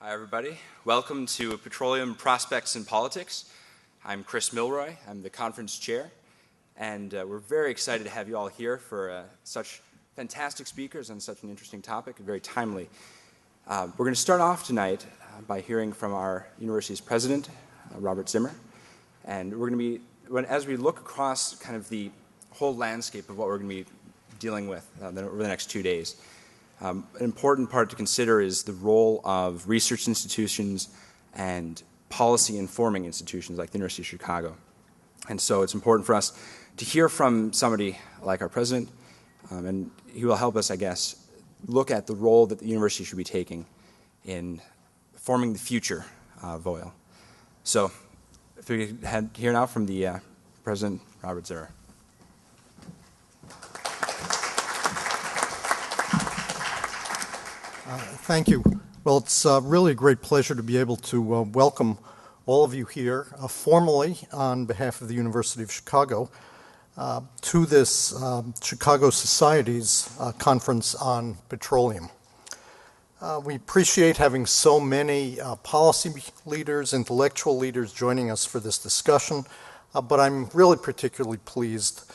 Hi, everybody. Welcome to Petroleum Prospects and Politics. I'm Chris Milroy. I'm the conference chair, and we're very excited to have you all here for such fantastic speakers on such an interesting topic, very timely. We're going to start off tonight by hearing from our university's president, Robert Zimmer, and we're going to be, as we look across kind of the whole landscape of what we're going to be dealing with over the next 2 days. An important part to consider is the role of research institutions and policy informing institutions like the University of Chicago. And so it's important for us to hear from somebody like our president, and he will help us, I guess, look at the role that the university should be taking in forming the future of oil. So if we could hear now from the President, Robert Zimmer. Thank you. Well, it's really a great pleasure to be able to welcome all of you here formally on behalf of the University of Chicago to this Chicago Society's conference on petroleum. We appreciate having so many policy leaders, intellectual leaders joining us for this discussion, but I'm really particularly pleased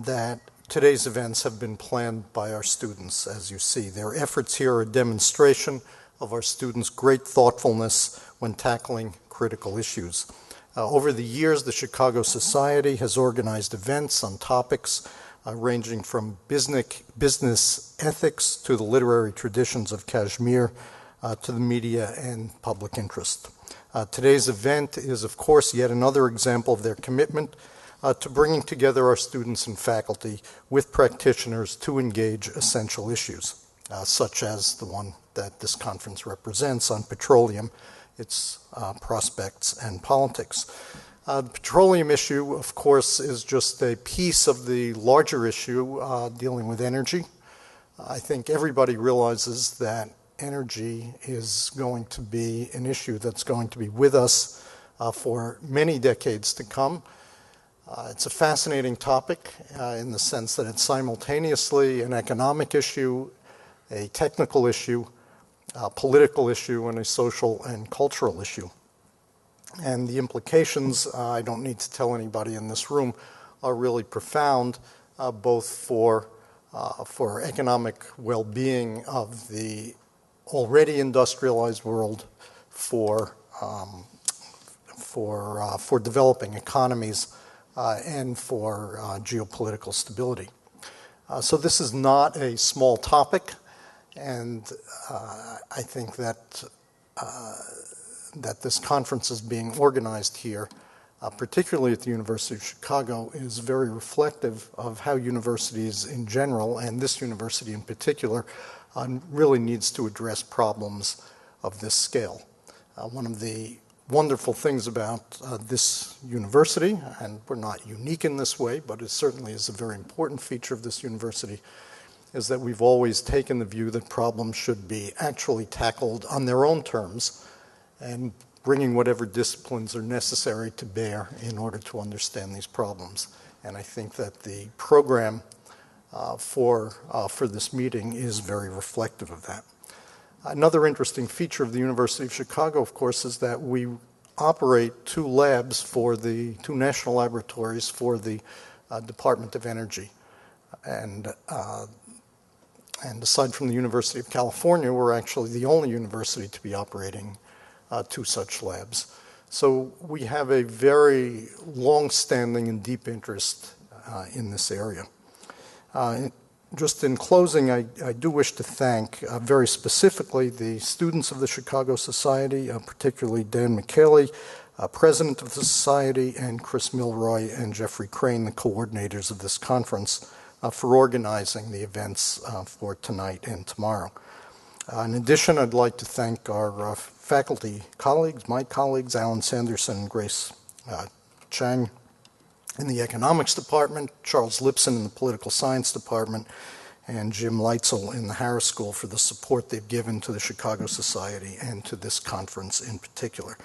that today's events have been planned by our students, as you see. Their efforts here are a demonstration of our students' great thoughtfulness when tackling critical issues. Over the years, the Chicago Society has organized events on topics ranging from business ethics to the literary traditions of Kashmir to the media and public interest. Today's event is, of course, yet another example of their commitment to bringing together our students and faculty with practitioners to engage essential issues, such as the one that this conference represents on petroleum, its prospects and politics. The petroleum issue, of course, is just a piece of the larger issue dealing with energy. I think everybody realizes that energy is going to be an issue that's going to be with us for many decades to come. It's a fascinating topic in the sense that it's simultaneously an economic issue, a technical issue, a political issue, and a social and cultural issue. And the implications, I don't need to tell anybody in this room, are really profound, both for economic well-being of the already industrialized world, for developing economies, and for geopolitical stability. So this is not a small topic, and I think that this conference is being organized here, particularly at the University of Chicago, is very reflective of how universities in general, and this university in particular, really needs to address problems of this scale. One of the wonderful things about this university, and we're not unique in this way, but it certainly is a very important feature of this university, is that we've always taken the view that problems should be actually tackled on their own terms and bringing whatever disciplines are necessary to bear in order to understand these problems. And I think that the program for this meeting is very reflective of that. Another interesting feature of the University of Chicago, of course, is that we operate two national laboratories for the Department of Energy. And aside from the University of California, we're actually the only university to be operating two such labs. So we have a very long-standing and deep interest in this area. Just in closing, I do wish to thank very specifically the students of the Chicago Society, particularly Dan McKaylee, president of the Society, and Chris Milroy and Jeffrey Crane, the coordinators of this conference, for organizing the events for tonight and tomorrow. In addition, I'd like to thank our faculty colleagues, my colleagues, Alan Sanderson and Grace Chang, in the economics department, Charles Lipson in the political science department, and Jim Leitzel in the Harris School for the support they've given to the Chicago Society and to this conference in particular.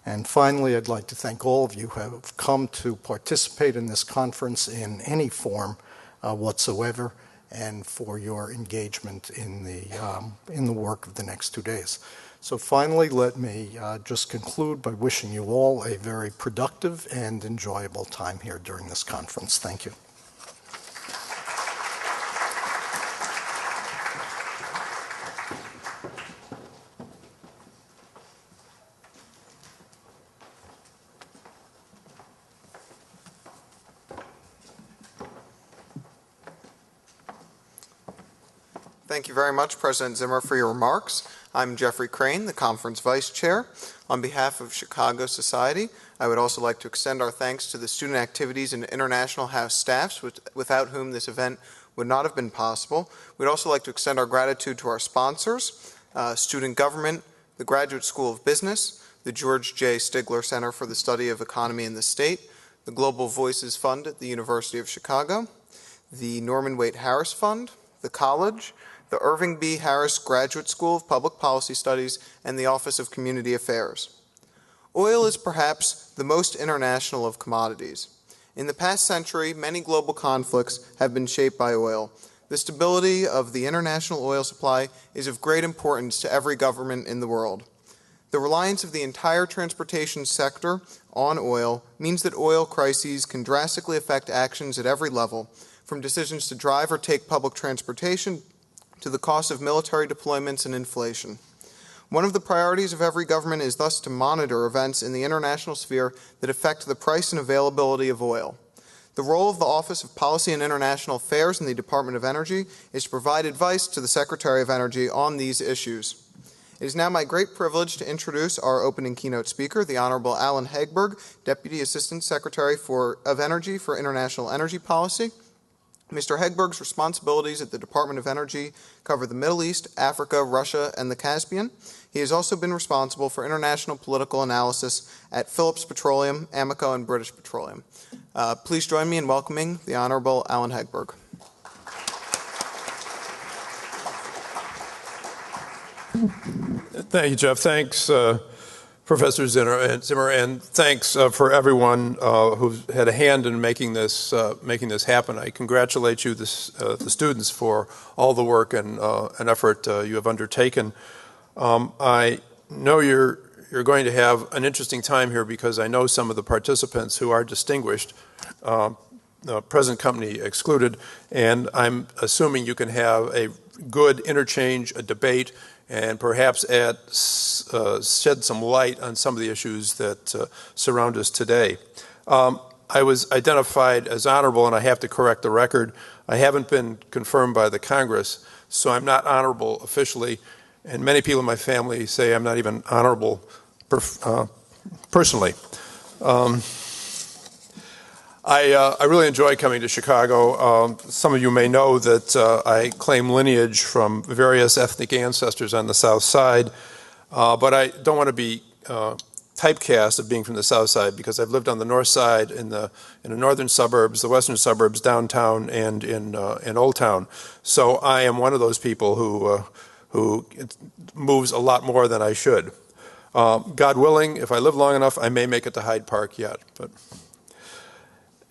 And finally, I'd like to thank all of you who have come to participate in this conference in any form whatsoever, and for your engagement in the work of the next 2 days. So finally, let me just conclude by wishing you all a very productive and enjoyable time here during this conference. Thank you. Thank you very much, President Zimmer, for your remarks. I'm Jeffrey Crane, the conference vice chair. On behalf of Chicago Society, I would also like to extend our thanks to the Student Activities and International House staffs, without whom this event would not have been possible. We'd also like to extend our gratitude to our sponsors, Student Government, the Graduate School of Business, the George J. Stigler Center for the Study of Economy in the State, the Global Voices Fund at the University of Chicago, the Norman Waite Harris Fund, the college, the Irving B. Harris Graduate School of Public Policy Studies, and the Office of Community Affairs. Oil is perhaps the most international of commodities. In the past century, many global conflicts have been shaped by oil. The stability of the international oil supply is of great importance to every government in the world. The reliance of the entire transportation sector on oil means that oil crises can drastically affect actions at every level, from decisions to drive or take public transportation to the cost of military deployments and inflation. One of the priorities of every government is thus to monitor events in the international sphere that affect the price and availability of oil. The role of the Office of Policy and International Affairs in the Department of Energy is to provide advice to the Secretary of Energy on these issues. It is now my great privilege to introduce our opening keynote speaker, the Honorable Alan Hegburg, Deputy Assistant Secretary of Energy for International Energy Policy. Mr. Hegburg's responsibilities at the Department of Energy cover the Middle East, Africa, Russia, and the Caspian. He has also been responsible for international political analysis at Phillips Petroleum, Amoco, and British Petroleum. Please join me in welcoming the Honorable Alan Hegburg. Thank you, Jeff. Thanks, Professor Zimmer, and thanks for everyone who's had a hand in making this happen. I congratulate you, the students, for all the work and effort you have undertaken. I know you're going to have an interesting time here because I know some of the participants who are distinguished, present company excluded, and I'm assuming you can have a good interchange, a debate, and perhaps shed some light on some of the issues that surround us today. I was identified as honorable, and I have to correct the record. I haven't been confirmed by the Congress, so I'm not honorable officially, and many people in my family say I'm not even honorable personally. I really enjoy coming to Chicago. Some of you may know that I claim lineage from various ethnic ancestors on the South Side, but I don't want to be typecast of being from the South Side because I've lived on the North Side, in the northern suburbs, the western suburbs, downtown, and in Old Town. So I am one of those people who moves a lot more than I should. God willing, if I live long enough, I may make it to Hyde Park yet, but.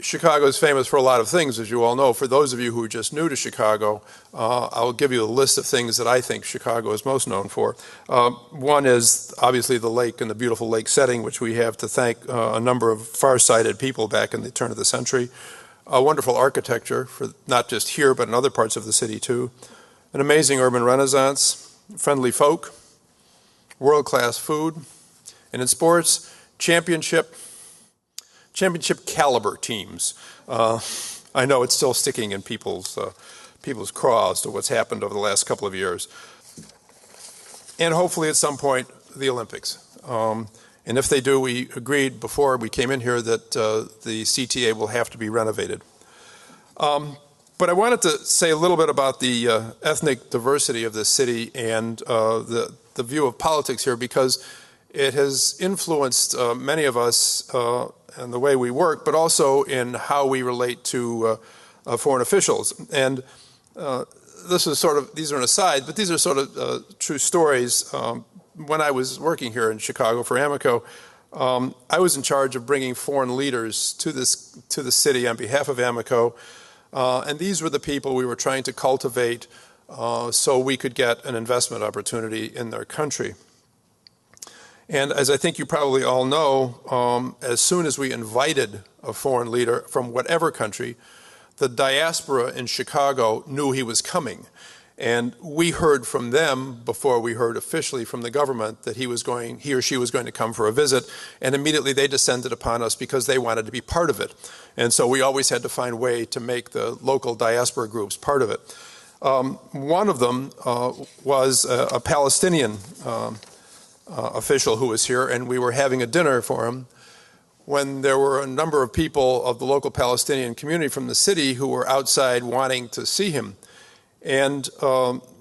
Chicago is famous for a lot of things, as you all know. For those of you who are just new to Chicago, I'll give you a list of things that I think Chicago is most known for. One is obviously the lake and the beautiful lake setting, which we have to thank a number of far-sighted people back in the turn of the century. A wonderful architecture, for not just here, but in other parts of the city too. An amazing urban renaissance, friendly folk, world-class food, and in sports, championship caliber teams. I know it's still sticking in people's craws to what's happened over the last couple of years. And hopefully at some point, the Olympics. And if they do, we agreed before we came in here that the CTA will have to be renovated. But I wanted to say a little bit about the ethnic diversity of this city and the view of politics here, because it has influenced many of us in the way we work, but also in how we relate to foreign officials. And these are an aside, but these are sort of true stories. When I was working here in Chicago for Amoco, I was in charge of bringing foreign leaders to the city on behalf of Amoco. And these were the people we were trying to cultivate so we could get an investment opportunity in their country. And as I think you probably all know, as soon as we invited a foreign leader from whatever country, the diaspora in Chicago knew he was coming. And we heard from them before we heard officially from the government that he or she was going to come for a visit, and immediately they descended upon us because they wanted to be part of it. And so we always had to find a way to make the local diaspora groups part of it. One of them was a Palestinian official who was here, and we were having a dinner for him when there were a number of people of the local Palestinian community from the city who were outside wanting to see him. And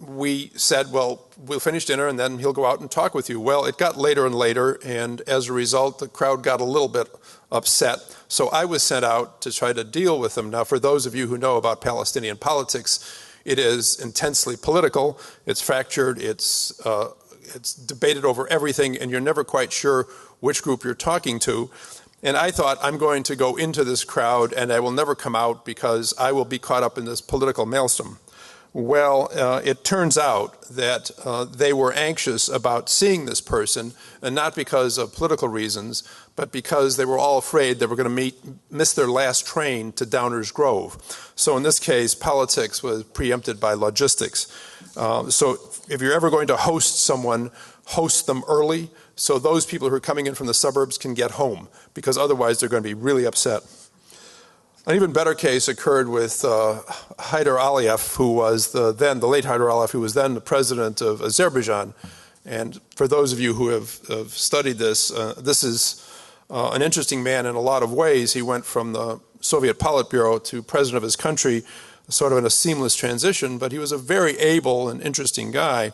we said, well, we'll finish dinner and then he'll go out and talk with you. Well, it got later and later, and as a result, the crowd got a little bit upset. So I was sent out to try to deal with them. Now, for those of you who know about Palestinian politics, it is intensely political. It's fractured. It's debated over everything, and you're never quite sure which group you're talking to. And I thought, I'm going to go into this crowd and I will never come out because I will be caught up in this political maelstrom. Well, it turns out that they were anxious about seeing this person, and not because of political reasons, but because they were all afraid they were going to miss their last train to Downers Grove. So in this case, politics was preempted by logistics. So if you're ever going to host someone, host them early so those people who are coming in from the suburbs can get home, because otherwise they're going to be really upset. An even better case occurred with Haider Aliyev, who was the late Haider Aliyev, who was then the president of Azerbaijan. And for those of you who have studied this, this is an interesting man in a lot of ways. He went from the Soviet Politburo to president of his country, sort of in a seamless transition, but he was a very able and interesting guy.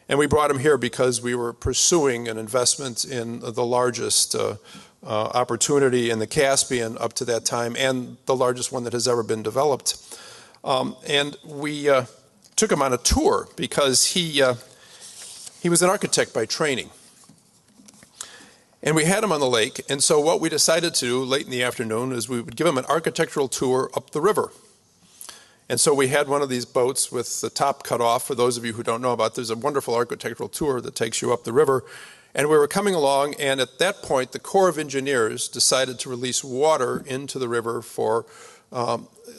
And we brought him here because we were pursuing an investment in the largest opportunity in the Caspian up to that time, and the largest one that has ever been developed. And we took him on a tour because he was an architect by training. And we had him on the lake, and so what we decided to do late in the afternoon is we would give him an architectural tour up the river. And so we had one of these boats with the top cut off. For those of you who don't know about it, there's a wonderful architectural tour that takes you up the river. And we were coming along, and at that point, the Corps of Engineers decided to release water into the river for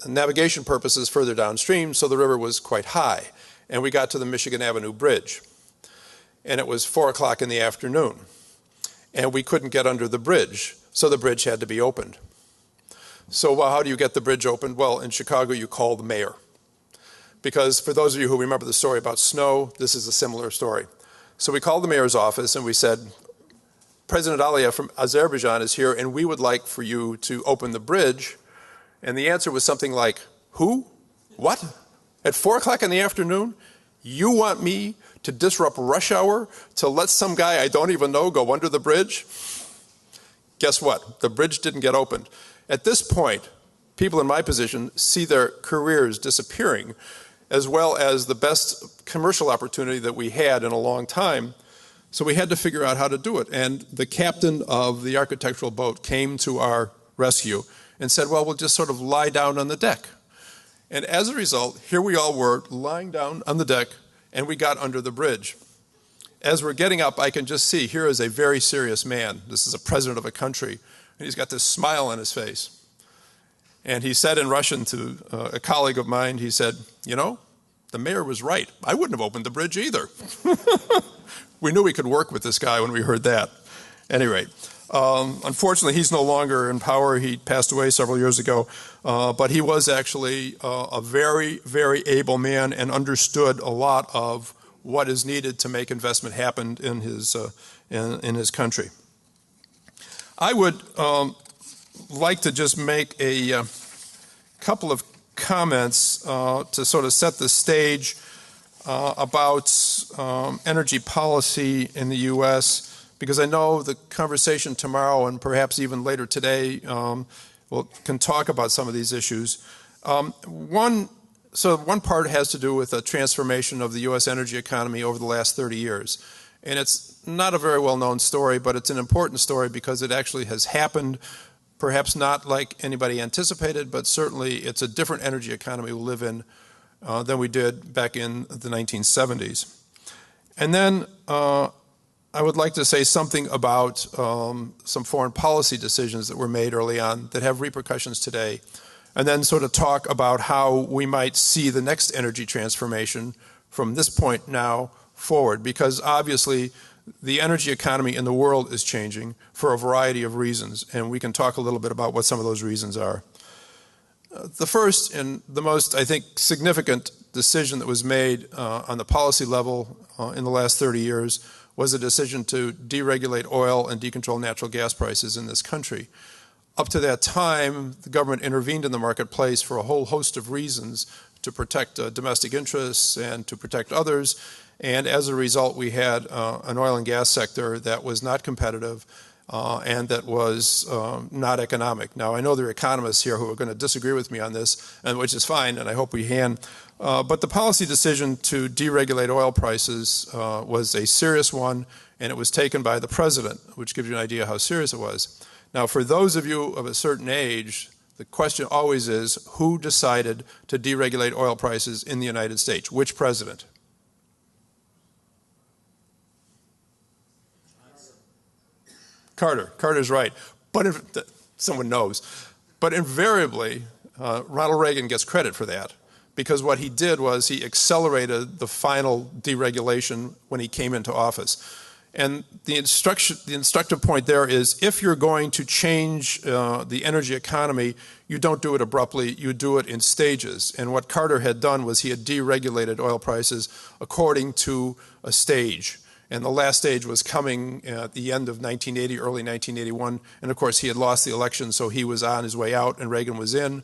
navigation purposes further downstream, so the river was quite high. And we got to the Michigan Avenue Bridge. And it was 4 o'clock in the afternoon. And we couldn't get under the bridge, so the bridge had to be opened. So how do you get the bridge opened? Well, in Chicago, you call the mayor. Because for those of you who remember the story about snow, this is a similar story. So we called the mayor's office and we said, President Aliyev from Azerbaijan is here and we would like for you to open the bridge. And the answer was something like, who? What? At 4 o'clock in the afternoon? You want me to disrupt rush hour to let some guy I don't even know go under the bridge? Guess what? The bridge didn't get opened. At this point, people in my position see their careers disappearing, as well as the best commercial opportunity that we had in a long time. So we had to figure out how to do it. And the captain of the architectural boat came to our rescue and said, well, we'll just sort of lie down on the deck. And as a result, here we all were lying down on the deck, and we got under the bridge. As we're getting up, I can just see here is a very serious man. This is a president of a country, and he's got this smile on his face. And he said in Russian to a colleague of mine, he said, you know, the mayor was right. I wouldn't have opened the bridge either. We knew we could work with this guy when we heard that. At any rate, unfortunately, he's no longer in power. He passed away several years ago. But he was actually a very, very able man and understood a lot of what is needed to make investment happen in his country. I would like to just make a couple of comments to sort of set the stage about energy policy in the U.S., because I know the conversation tomorrow and perhaps even later today can talk about some of these issues. One part has to do with the transformation of the U.S. energy economy over the last 30 years. And it's not a very well-known story, but it's an important story because it actually has happened perhaps not like anybody anticipated, but certainly it's a different energy economy we live in than we did back in the 1970s. And then I would like to say something about some foreign policy decisions that were made early on that have repercussions today, and then sort of talk about how we might see the next energy transformation from this point now forward, because obviously the energy economy in the world is changing for a variety of reasons, and we can talk a little bit about what some of those reasons are. The first and the most, I think, significant decision that was made on the policy level in the last 30 years was a decision to deregulate oil and decontrol natural gas prices in this country. Up to that time, the government intervened in the marketplace for a whole host of reasons to protect domestic interests and to protect others, and as a result, we had an oil and gas sector that was not competitive and that was not economic. Now, I know there are economists here who are going to disagree with me on this, and which is fine, and I hope we can. But the policy decision to deregulate oil prices was a serious one, and it was taken by the president, which gives you an idea how serious it was. Now, for those of you of a certain age, the question always is, who decided to deregulate oil prices in the United States? Which president? Carter. Carter's right. But if, someone knows. But invariably, Ronald Reagan gets credit for that, because what he did was he accelerated the final deregulation when he came into office. And the instructive point there is, if you're going to change the energy economy, you don't do it abruptly, you do it in stages. And what Carter had done was he had deregulated oil prices according to a stage. And the last stage was coming at the end of 1980, early 1981. And of course, he had lost the election, so he was on his way out and Reagan was in.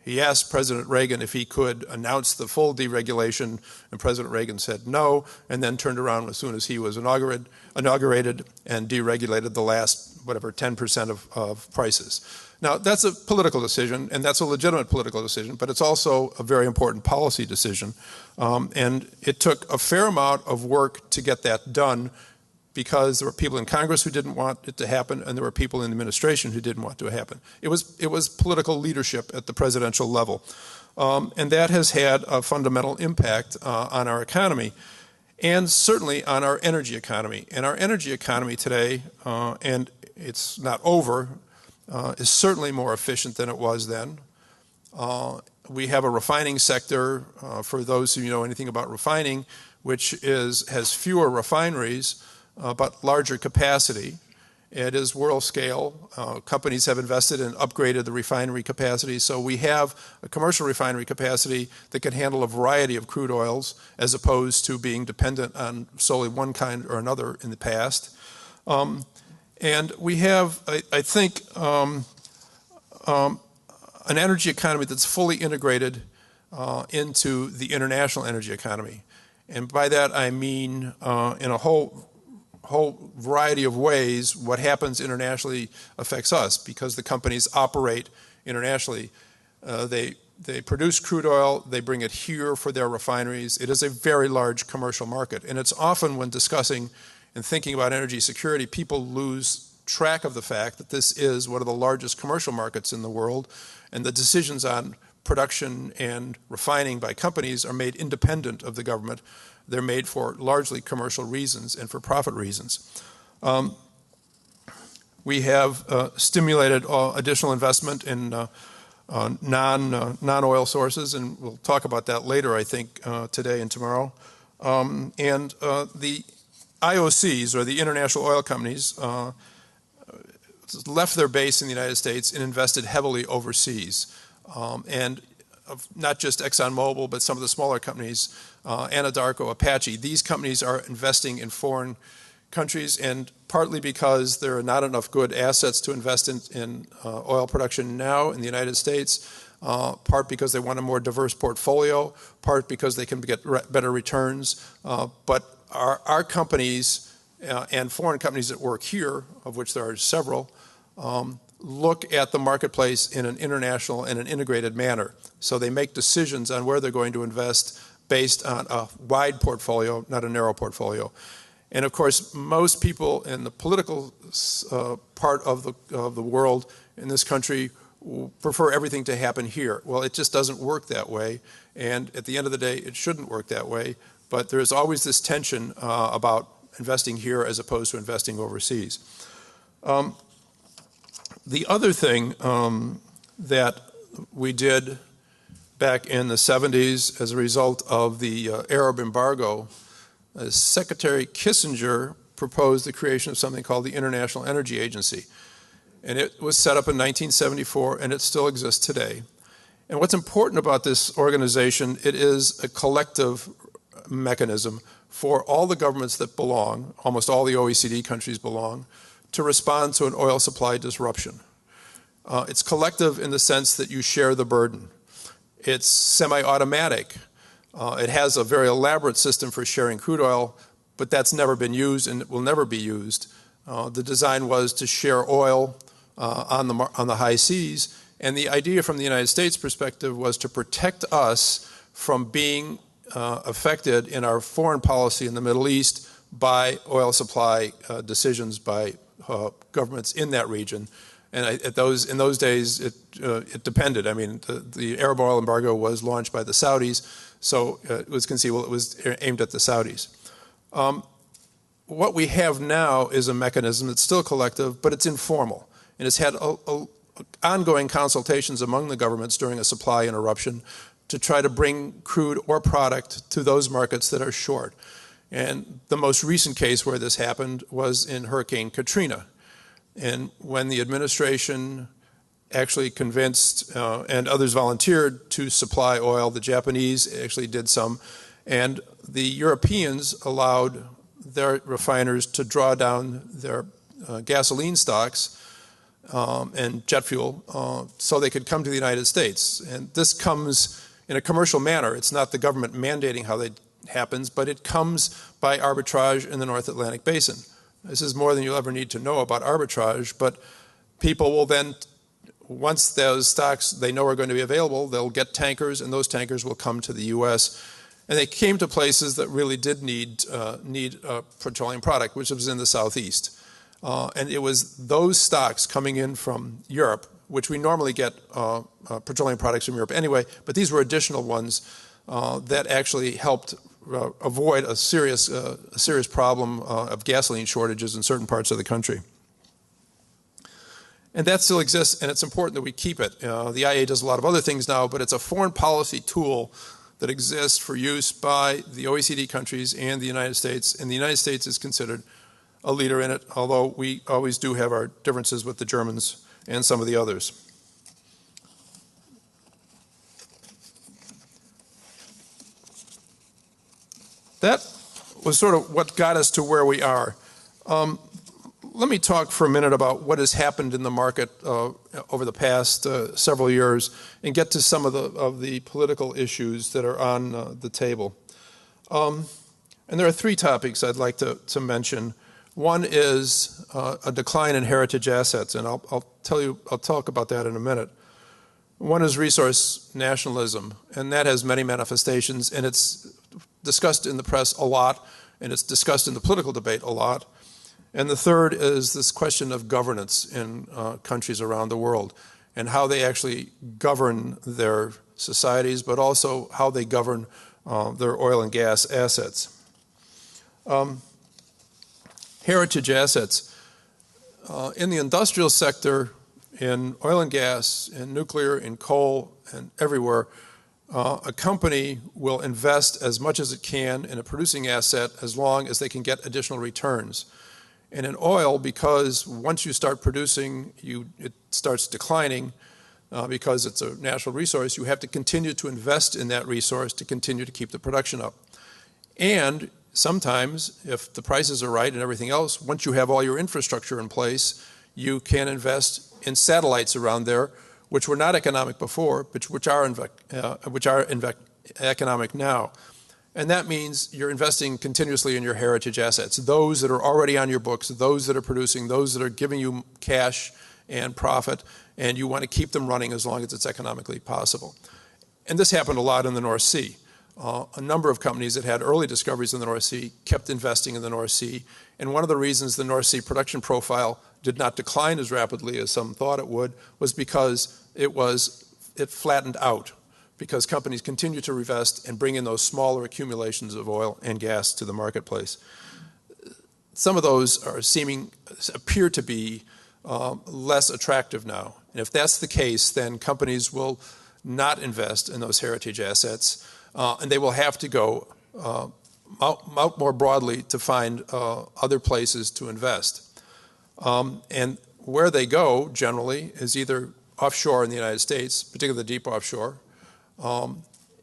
He asked President Reagan if he could announce the full deregulation, and President Reagan said no, and then turned around as soon as he was inaugurated and deregulated the last, 10% of prices. Now, that's a political decision, and that's a legitimate political decision, but it's also a very important policy decision. And it took a fair amount of work to get that done, because there were people in Congress who didn't want it to happen, and there were people in the administration who didn't want it to happen. It was political leadership at the presidential level. And that has had a fundamental impact on our economy, and certainly on our energy economy. And our energy economy today, and it's not over, is certainly more efficient than it was then. We have a refining sector, for those who know anything about refining, which has fewer refineries, but larger capacity. It is world scale. Companies have invested and upgraded the refinery capacity. So we have a commercial refinery capacity that can handle a variety of crude oils, as opposed to being dependent on solely one kind or another in the past. And we have, I think, an energy economy that's fully integrated into the international energy economy. And by that I mean in a whole variety of ways, what happens internationally affects us, because the companies operate internationally. They produce crude oil, they bring it here for their refineries. It is a very large commercial market. And it's often, when discussing and thinking about energy security, people lose track of the fact that this is one of the largest commercial markets in the world, and the decisions on production and refining by companies are made independent of the government. They're made for largely commercial reasons and for profit reasons. We have stimulated additional investment in non-oil sources, and we'll talk about that later, I think, today and tomorrow. And the IOCs, or the international oil companies, left their base in the United States and invested heavily overseas. And not just ExxonMobil, but some of the smaller companies, Anadarko, Apache, these companies are investing in foreign countries, and partly because there are not enough good assets to invest in oil production now in the United States, part because they want a more diverse portfolio, part because they can get better returns. But our companies and foreign companies that work here, of which there are several, look at the marketplace in an international and an integrated manner. So they make decisions on where they're going to invest based on a wide portfolio, not a narrow portfolio. And of course, most people in the political part of the world in this country prefer everything to happen here. Well, it just doesn't work that way. And at the end of the day, it shouldn't work that way. But there's always this tension about investing here as opposed to investing overseas. The other thing that we did back in the 70s as a result of the Arab embargo, Secretary Kissinger proposed the creation of something called the International Energy Agency. And it was set up in 1974, and it still exists today. And what's important about this organization, it is a collective mechanism for all the governments that belong, almost all the OECD countries belong, to respond to an oil supply disruption. It's collective in the sense that you share the burden. It's semi-automatic. It has a very elaborate system for sharing crude oil, but that's never been used and it will never be used. The design was to share oil on the high seas, and the idea from the United States perspective was to protect us from being affected in our foreign policy in the Middle East by oil supply decisions by governments in that region. And in those days, it depended. I mean, the Arab oil embargo was launched by the Saudis, so it was conceivable it was aimed at the Saudis. What we have now is a mechanism that's still collective, but it's informal. And it's had ongoing consultations among the governments during a supply interruption to try to bring crude or product to those markets that are short. And the most recent case where this happened was in Hurricane Katrina. And when the administration actually convinced, and others volunteered to supply oil, the Japanese actually did some, and the Europeans allowed their refiners to draw down their gasoline stocks and jet fuel so they could come to the United States. And this comes in a commercial manner. It's not the government mandating how that happens, but it comes by arbitrage in the North Atlantic Basin. This is more than you'll ever need to know about arbitrage, but people will then, once those stocks they know are going to be available, they'll get tankers, and those tankers will come to the U.S. And they came to places that really did need petroleum product, which was in the southeast. And it was those stocks coming in from Europe, which we normally get petroleum products from Europe anyway, but these were additional ones that actually helped avoid a serious problem of gasoline shortages in certain parts of the country. And that still exists, and it's important that we keep it. The IA does a lot of other things now, but it's a foreign policy tool that exists for use by the OECD countries and the United States, and the United States is considered a leader in it, although we always do have our differences with the Germans and some of the others. That was sort of what got us to where we are. Let me talk for a minute about what has happened in the market over the past several years and get to some of the political issues that are on the table. And there are three topics I'd like to mention. One is a decline in heritage assets, and I'll talk about that in a minute. One is resource nationalism, and that has many manifestations, and it's discussed in the press a lot, and it's discussed in the political debate a lot. And the third is this question of governance in countries around the world and how they actually govern their societies, but also how they govern their oil and gas assets. Heritage assets. In the industrial sector, in oil and gas, in nuclear, in coal, and everywhere, a company will invest as much as it can in a producing asset as long as they can get additional returns. And in oil, because once you start producing, it starts declining because it's a natural resource, you have to continue to invest in that resource to continue to keep the production up. And sometimes, if the prices are right and everything else, once you have all your infrastructure in place, you can invest in satellites around there, which were not economic before, but which are economic now. And that means you're investing continuously in your heritage assets, those that are already on your books, those that are producing, those that are giving you cash and profit, and you want to keep them running as long as it's economically possible. And this happened a lot in the North Sea. a number of companies that had early discoveries in the North Sea kept investing in the North Sea. And one of the reasons the North Sea production profile did not decline as rapidly as some thought it would was because it flattened out, because companies continued to invest and bring in those smaller accumulations of oil and gas to the marketplace. Some of those appear to be less attractive now. And if that's the case, then companies will not invest in those heritage assets, and they will have to go out more broadly to find other places to invest. And where they go, generally, is either offshore in the United States, particularly the deep offshore.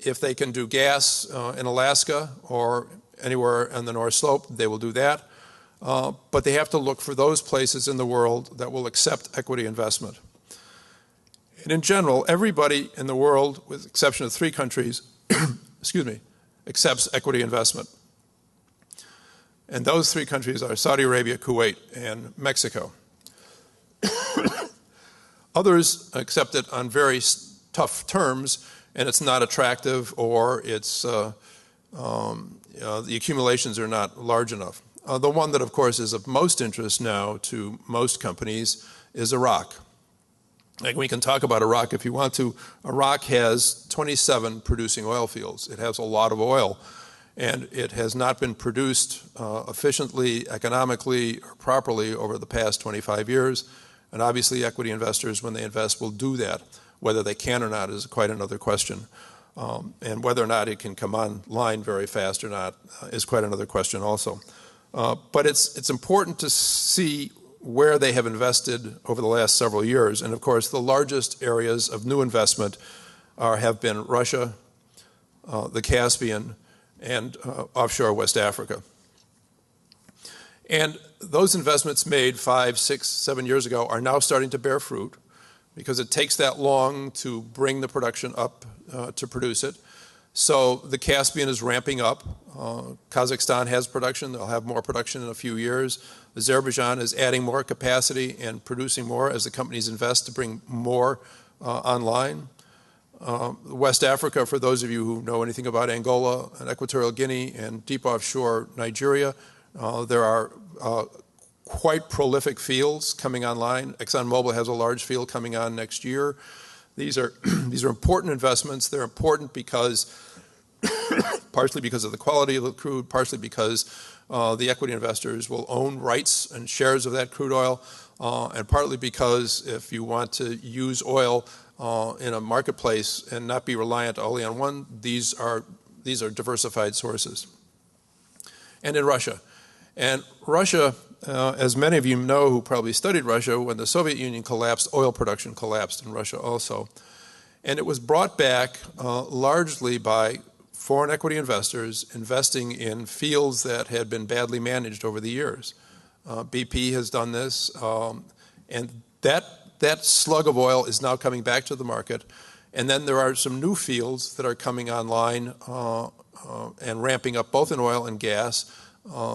If they can do gas in Alaska or anywhere on the North Slope, they will do that. But they have to look for those places in the world that will accept equity investment. And in general, everybody in the world, with the exception of 3 countries, accepts equity investment. And those 3 countries are Saudi Arabia, Kuwait, and Mexico. Others accept it on very tough terms, and it's not attractive, or it's the accumulations are not large enough. The one that, of course, is of most interest now to most companies is Iraq. And we can talk about Iraq if you want to. Iraq has 27 producing oil fields. It has a lot of oil, and it has not been produced efficiently, economically, or properly over the past 25 years. And obviously, equity investors, when they invest, will do that. Whether they can or not is quite another question. And whether or not it can come online very fast or not is quite another question also. But it's important to see where they have invested over the last several years. And of course, the largest areas of new investment have been Russia, the Caspian, and offshore West Africa. And those investments made 5, 6, 7 years ago are now starting to bear fruit, because it takes that long to bring the production up to produce it. So the Caspian is ramping up. Kazakhstan has production. They'll have more production in a few years. Azerbaijan is adding more capacity and producing more as the companies invest to bring more online. West Africa, for those of you who know anything about Angola and Equatorial Guinea and deep offshore Nigeria, there are quite prolific fields coming online. ExxonMobil has a large field coming on next year. These are important investments. They're important because, partially because of the quality of the crude, partially because the equity investors will own rights and shares of that crude oil, and partly because if you want to use oil in a marketplace and not be reliant only on one, these are diversified sources. And in Russia. And Russia, as many of you know who probably studied Russia, when the Soviet Union collapsed, oil production collapsed in Russia also. And it was brought back largely by foreign equity investors investing in fields that had been badly managed over the years. BP has done this, and that slug of oil is now coming back to the market. And then there are some new fields that are coming online and ramping up both in oil and gas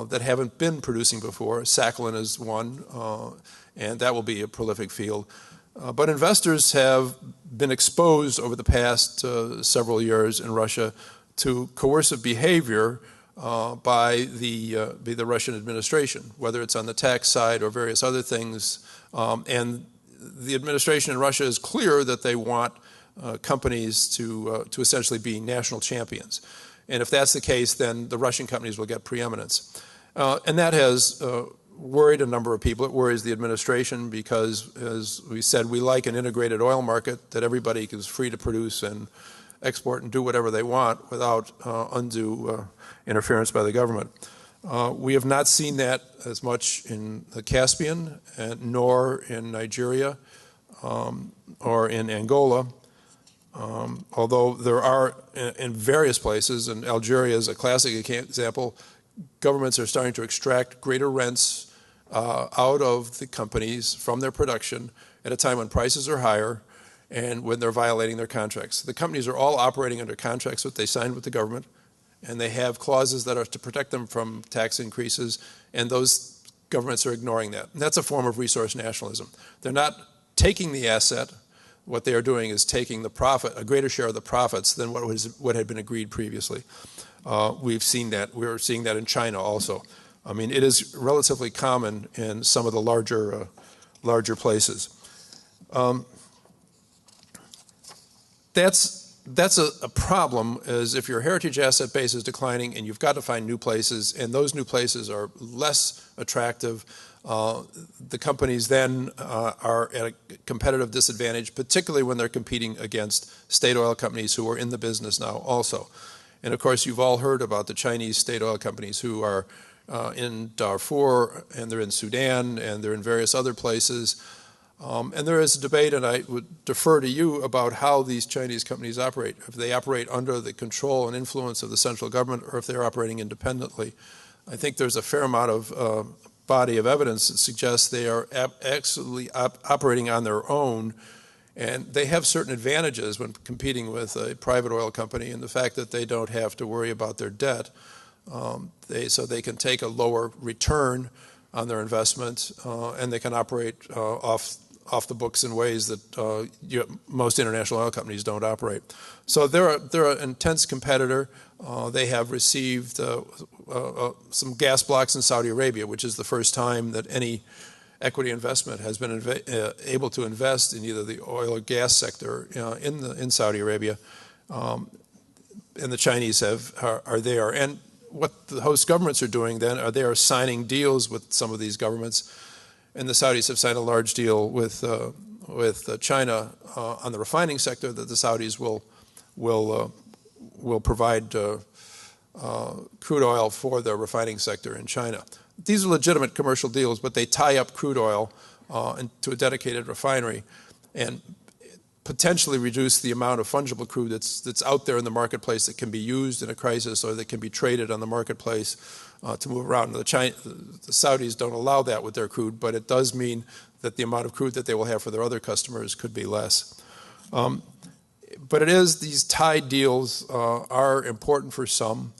that haven't been producing before. Sakhalin is one, and that will be a prolific field. But investors have been exposed over the past several years in Russia to coercive behavior by the Russian administration, whether it's on the tax side or various other things. And the administration in Russia is clear that they want companies to essentially be national champions. And if that's the case, then the Russian companies will get preeminence. And that has worried a number of people. It worries the administration because, as we said, we like an integrated oil market that everybody is free to produce and export and do whatever they want without undue interference by the government. We have not seen that as much in the Caspian, nor in Nigeria or in Angola. Although there are in various places, and Algeria is a classic example, governments are starting to extract greater rents out of the companies from their production at a time when prices are higher and when they're violating their contracts. The companies are all operating under contracts that they signed with the government, and they have clauses that are to protect them from tax increases, and those governments are ignoring that. And that's a form of resource nationalism. They're not taking the asset. what they are doing is taking the profit, a greater share of the profits than what had been agreed previously. We've seen that. We're seeing that in China also. I mean, it is relatively common in some of the larger places. That's a problem, is if your heritage asset base is declining and you've got to find new places, and those new places are less attractive, the companies then are at a competitive disadvantage, particularly when they're competing against state oil companies who are in the business now also. And of course, you've all heard about the Chinese state oil companies who are in Darfur, and they're in Sudan, and they're in various other places. And there is a debate, and I would defer to you about how these Chinese companies operate, if they operate under the control and influence of the central government or if they're operating independently. I think there's a fair amount of body of evidence that suggests they are actually operating on their own, and they have certain advantages when competing with a private oil company, and the fact that they don't have to worry about their debt. So they can take a lower return on their investment, and they can operate off the books in ways that most international oil companies don't operate. So they're an intense competitor. They have received some gas blocks in Saudi Arabia, which is the first time that any equity investment has been able to invest in either the oil or gas sector in Saudi Arabia. And the Chinese are there. And what the host governments are doing then they are signing deals with some of these governments. And the Saudis have signed a large deal with China on the refining sector that the Saudis will provide crude oil for the refining sector in China. These are legitimate commercial deals, but they tie up crude oil into a dedicated refinery and potentially reduce the amount of fungible crude that's out there in the marketplace that can be used in a crisis or that can be traded on the marketplace to move around. The Saudis don't allow that with their crude, but it does mean that the amount of crude that they will have for their other customers could be less. But these tied deals are important for some.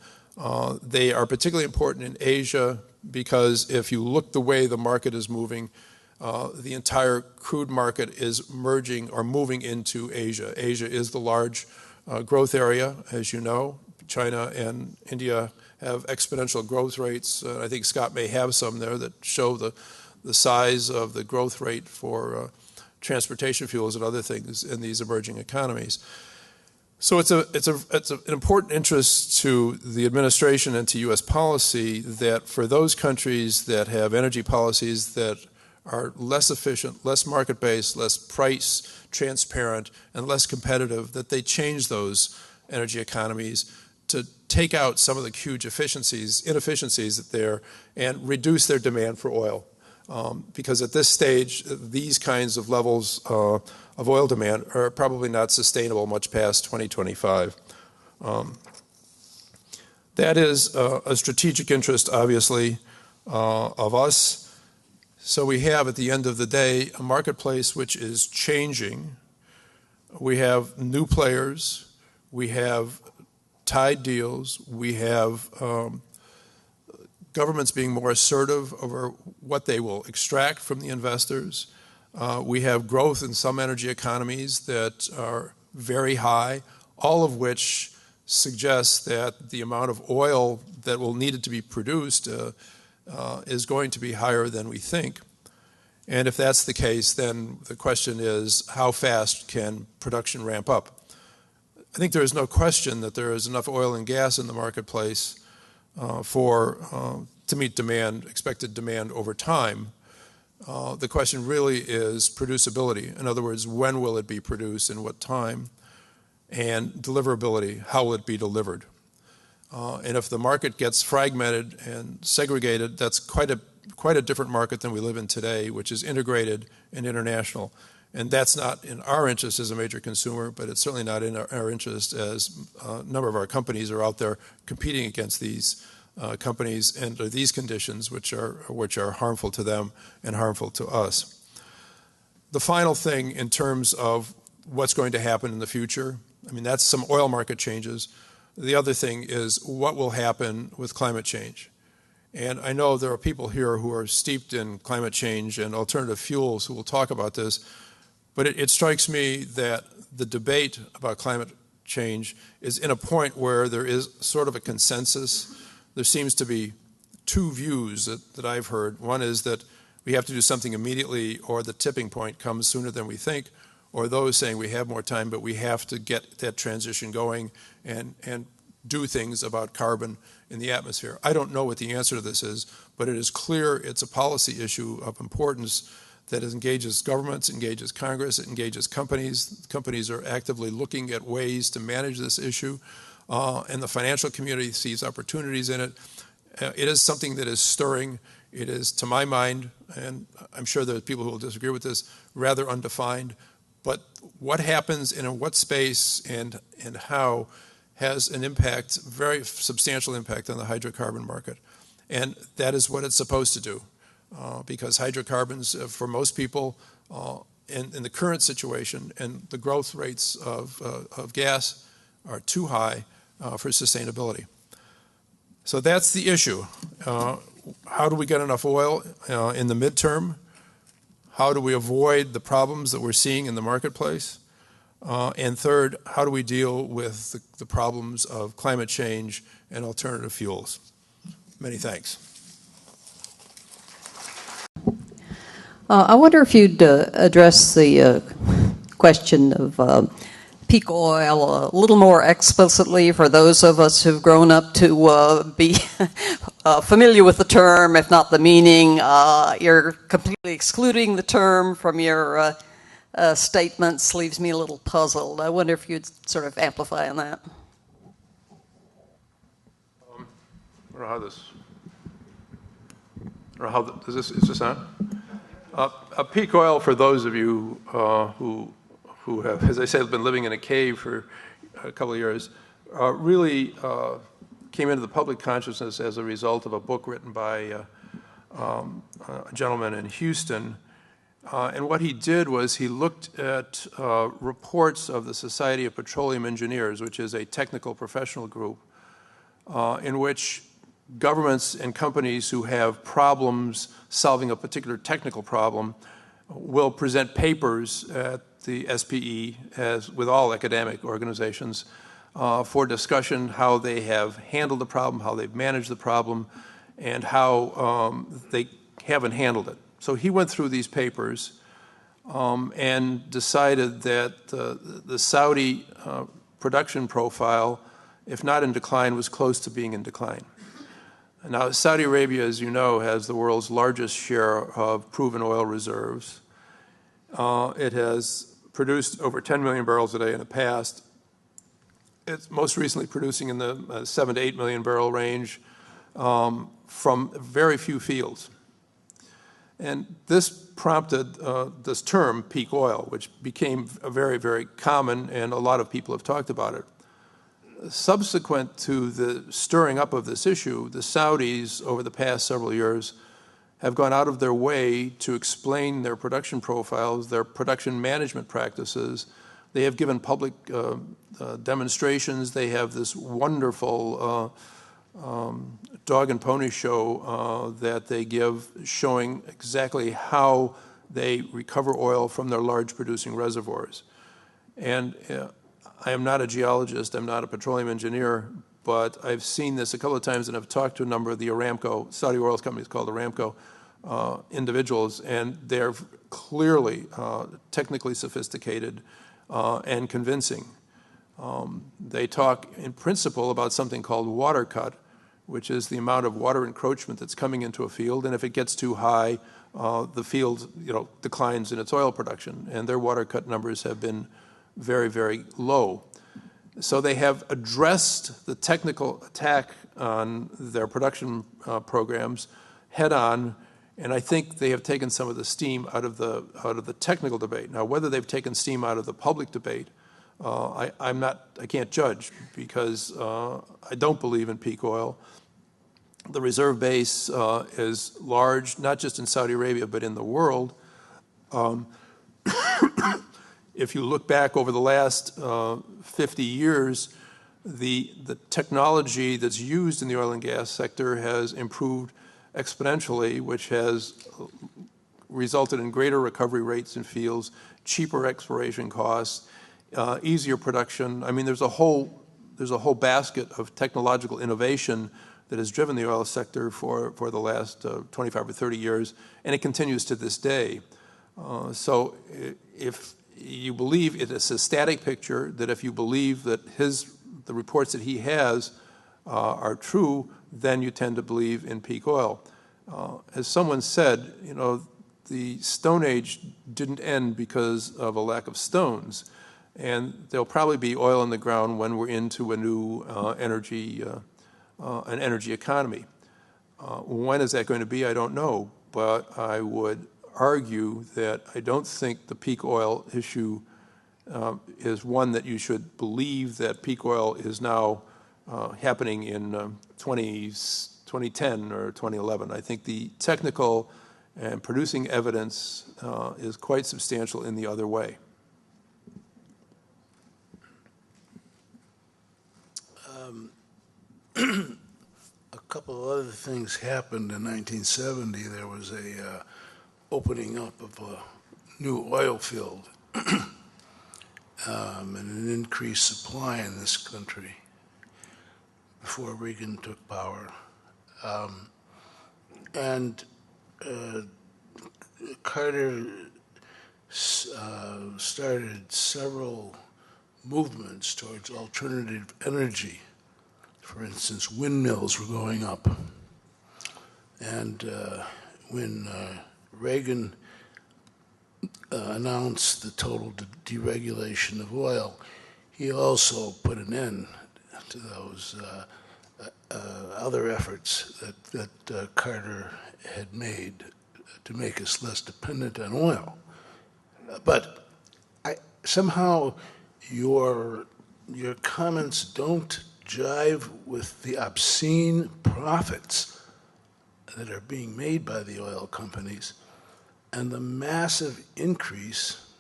They are particularly important in Asia because if you look the way the market is moving, the entire crude market is merging or moving into Asia. Asia is the large growth area, as you know. China and India have exponential growth rates. I think Scott may have some there that show the size of the growth rate for transportation fuels and other things in these emerging economies. So it's an important interest to the administration and to U.S. policy that for those countries that have energy policies that are less efficient, less market-based, less price transparent, and less competitive, that they change those energy economies to take out some of the huge inefficiencies that there and reduce their demand for oil. Because at this stage, these kinds of levels of oil demand are probably not sustainable much past 2025. That is a strategic interest, obviously, of us. So we have, at the end of the day, a marketplace which is changing. We have new players. We have tied deals. We have governments being more assertive over what they will extract from the investors. We have growth in some energy economies that are very high, all of which suggests that the amount of oil that will need to be produced is going to be higher than we think. And if that's the case, then the question is, how fast can production ramp up? I think there is no question that there is enough oil and gas in the marketplace to meet expected demand over time. The question really is producibility. In other words, when will it be produced and what time? And deliverability, how will it be delivered? And if the market gets fragmented and segregated, that's quite a different market than we live in today, which is integrated and international. And that's not in our interest as a major consumer, but it's certainly not in our interest as a number of our companies are out there competing against these companies under these conditions, which are harmful to them and harmful to us. The final thing in terms of what's going to happen in the future, I mean, that's some oil market changes. The other thing is what will happen with climate change. And I know there are people here who are steeped in climate change and alternative fuels who will talk about this. But it strikes me that the debate about climate change is in a point where there is sort of a consensus. There seems to be two views that I've heard. One is that we have to do something immediately, or the tipping point comes sooner than we think, or those saying we have more time, but we have to get that transition going and do things about carbon in the atmosphere. I don't know what the answer to this is, but it is clear it's a policy issue of importance that engages governments, engages Congress, it engages companies. Companies are actively looking at ways to manage this issue, and the financial community sees opportunities in it. It is something that is stirring. It is, to my mind, and I'm sure there are people who will disagree with this, rather undefined. But what happens and in what space and how has an impact, very substantial impact on the hydrocarbon market. And that is what it's supposed to do. Because hydrocarbons, for most people, in the current situation, and the growth rates of gas are too high for sustainability. So that's the issue. How do we get enough oil in the midterm? How do we avoid the problems that we're seeing in the marketplace? And third, how do we deal with the problems of climate change and alternative fuels? Many thanks. I wonder if you'd address the question of peak oil a little more explicitly for those of us who've grown up to be familiar with the term, if not the meaning. You're completely excluding the term from your statements, leaves me a little puzzled. I wonder if you'd sort of amplify on that. I don't know how this, is this on? A peak oil, for those of you who have, as I said, been living in a cave for a couple of years, really came into the public consciousness as a result of a book written by a gentleman in Houston. And what he did was he looked at reports of the Society of Petroleum Engineers, which is a technical professional group, in which governments and companies who have problems solving a particular technical problem will present papers at the SPE, as with all academic organizations, for discussion how they have handled the problem, how they've managed the problem, and how they haven't handled it. So he went through these papers and decided that the Saudi production profile, if not in decline, was close to being in decline. Now, Saudi Arabia, as you know, has the world's largest share of proven oil reserves. It has produced over 10 million barrels a day in the past. It's most recently producing in the 7 to 8 million barrel range from very few fields. And this prompted this term, peak oil, which became very, very common, and a lot of people have talked about it. Subsequent to the stirring up of this issue, the Saudis, over the past several years, have gone out of their way to explain their production profiles, their production management practices. They have given public demonstrations. They have this wonderful dog and pony show that they give, showing exactly how they recover oil from their large producing reservoirs. And I am not a geologist, I'm not a petroleum engineer, but I've seen this a couple of times, and I've talked to a number of the Aramco, Saudi oil companies called Aramco, individuals, and they're clearly technically sophisticated and convincing. They talk in principle about something called water cut, which is the amount of water encroachment that's coming into a field, and if it gets too high, the field declines in its oil production, and their water cut numbers have been very, very low. So they have addressed the technical attack on their production programs head on, and I think they have taken some of the steam out of the technical debate. Now, whether they've taken steam out of the public debate, I can't judge, because I don't believe in peak oil. The reserve base is large, not just in Saudi Arabia, but in the world. If you look back over the last 50 years, the technology that's used in the oil and gas sector has improved exponentially, which has resulted in greater recovery rates in fields, cheaper exploration costs, easier production. I mean, there's a whole basket of technological innovation that has driven the oil sector for the last 25 or 30 years, and it continues to this day. So if you believe it is a static picture, that if you believe that the reports that he has are true, then you tend to believe in peak oil. As someone said, you know, the Stone Age didn't end because of a lack of stones, and there'll probably be oil in the ground when we're into a new energy economy. When is that going to be? I don't know, but I would argue that I don't think the peak oil issue is one that you should believe that peak oil is now happening in 2010 or 2011. I think the technical and producing evidence is quite substantial in the other way. A couple of other things happened in 1970. There was a opening up of a new oil field and an increased supply in this country before Reagan took power. Carter started several movements towards alternative energy. For instance, windmills were going up. And when Reagan announced the total deregulation of oil, he also put an end to those other efforts that Carter had made to make us less dependent on oil. But somehow your comments don't jive with the obscene profits that are being made by the oil companies and the massive increase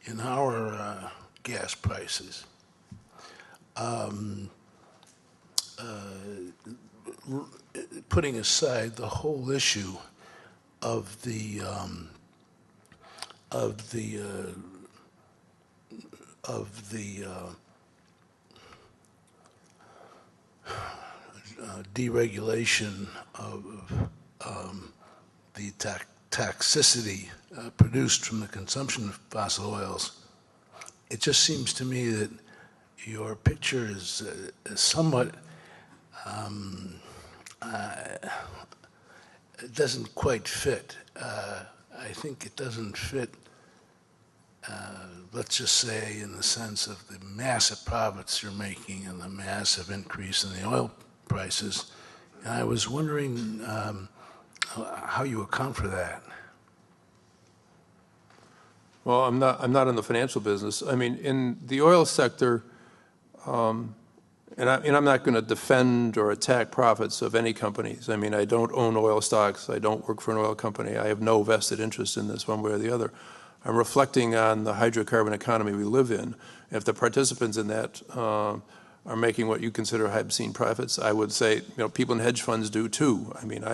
in our gas prices. Putting aside the whole issue of the deregulation of the toxicity produced from the consumption of fossil oils, it just seems to me that your picture is somewhat, it doesn't quite fit. I think it doesn't fit, let's just say, in the sense of the massive profits you're making and the massive increase in the oil prices. And I was wondering how you account for that. Well, I'm not in the financial business. I mean, in the oil sector, and I'm not going to defend or attack profits of any companies. I mean, I don't own oil stocks. I don't work for an oil company. I have no vested interest in this one way or the other. I'm reflecting on the hydrocarbon economy we live in. If the participants in that are making what you consider obscene profits, I would say, people in hedge funds do too. I mean,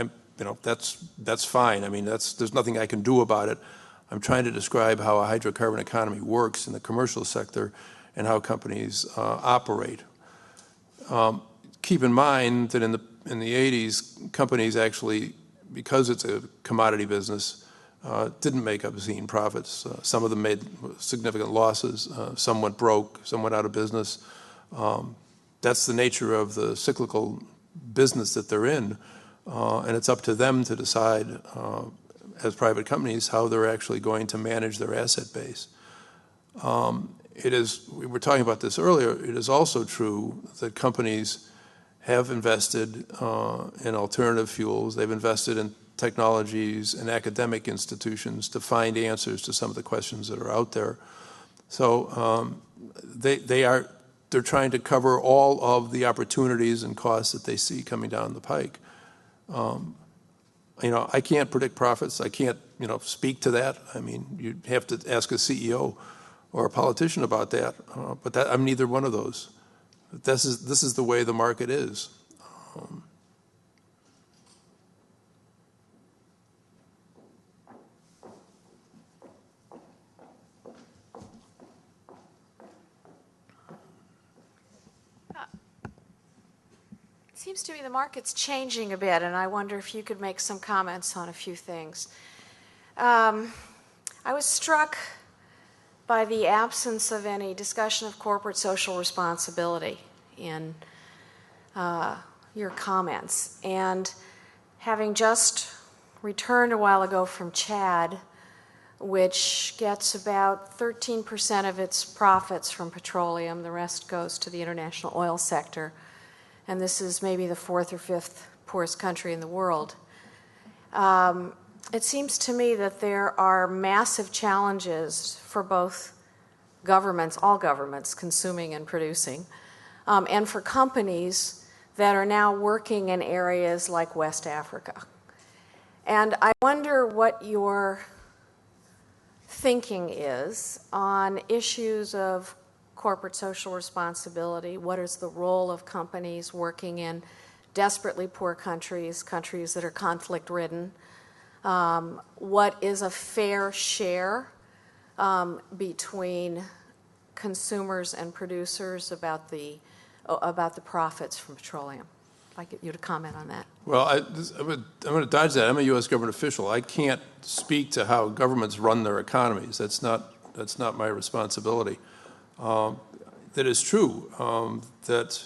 that's fine. I mean, there's nothing I can do about it. I'm trying to describe how a hydrocarbon economy works in the commercial sector and how companies operate. Keep in mind that in the 80s, companies actually, because it's a commodity business, didn't make obscene profits. Some of them made significant losses. Some went broke. Some went out of business. That's the nature of the cyclical business that they're in, and it's up to them to decide, as private companies, how they're actually going to manage their asset base. We were talking about this earlier, it is also true that companies have invested in alternative fuels. They've invested in technologies and academic institutions to find answers to some of the questions that are out there. So they're trying to cover all of the opportunities and costs that they see coming down the pike. I can't predict profits. I can't, speak to that. I mean, you'd have to ask a CEO or a politician about that. But I'm neither one of those. This is the way the market is. seems to me the market's changing a bit, and I wonder if you could make some comments on a few things. I was struck by the absence of any discussion of corporate social responsibility in your comments. And having just returned a while ago from Chad, which gets about 13% of its profits from petroleum, the rest goes to the international oil sector, and this is maybe the fourth or fifth poorest country in the world. It seems to me that there are massive challenges for both governments, all governments, consuming and producing, and for companies that are now working in areas like West Africa. And I wonder what your thinking is on issues of corporate social responsibility. What is the role of companies working in desperately poor countries, countries that are conflict-ridden? What is a fair share between consumers and producers about the profits from petroleum? I'd like you to comment on that. Well, I'm going to dodge that. I'm a U.S. government official. I can't speak to how governments run their economies. That's not my responsibility. That is true that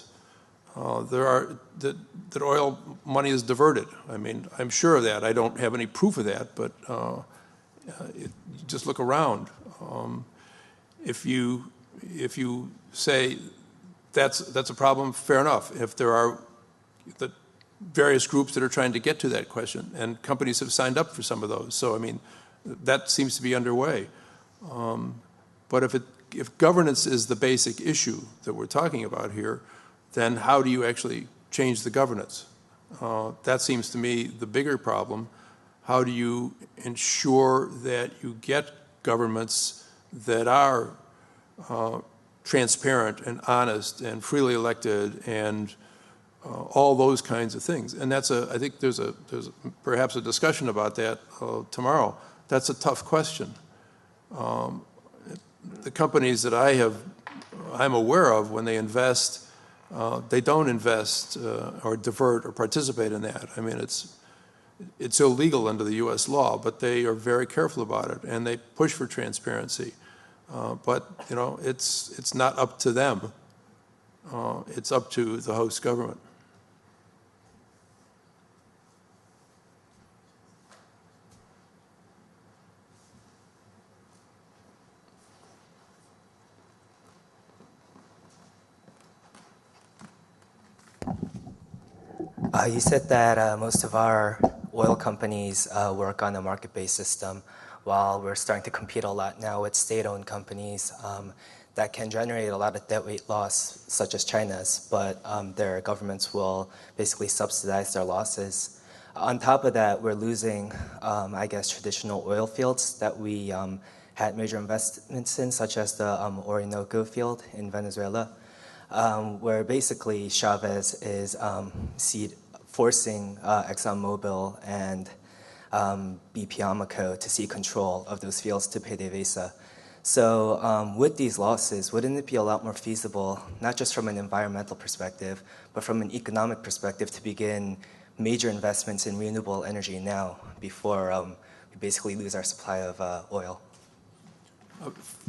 that oil money is diverted. I mean, I'm sure of that. I don't have any proof of that, but just look around. If you say that's a problem, fair enough. If there are the various groups that are trying to get to that question, and companies have signed up for some of those. So, I mean, that seems to be underway. But if governance is the basic issue that we're talking about here, then how do you actually change the governance? That seems to me the bigger problem. How do you ensure that you get governments that are transparent and honest and freely elected and all those kinds of things? And I think there's perhaps a discussion about that tomorrow. That's a tough question. The companies that I'm aware of, when they invest, they don't invest or divert or participate in that. I mean, it's illegal under the U.S. law, but they are very careful about it, and they push for transparency. But it's not up to them. It's up to the host government. You said that most of our oil companies work on a market-based system, while we're starting to compete a lot now with state-owned companies that can generate a lot of deadweight loss, such as China's, but their governments will basically subsidize their losses. On top of that, we're losing, I guess, traditional oil fields that we had major investments in, such as the Orinoco field in Venezuela, where basically Chavez is forcing ExxonMobil and BP Amoco to seize control of those fields to PDVSA. So with these losses, wouldn't it be a lot more feasible, not just from an environmental perspective, but from an economic perspective, to begin major investments in renewable energy now before we basically lose our supply of oil?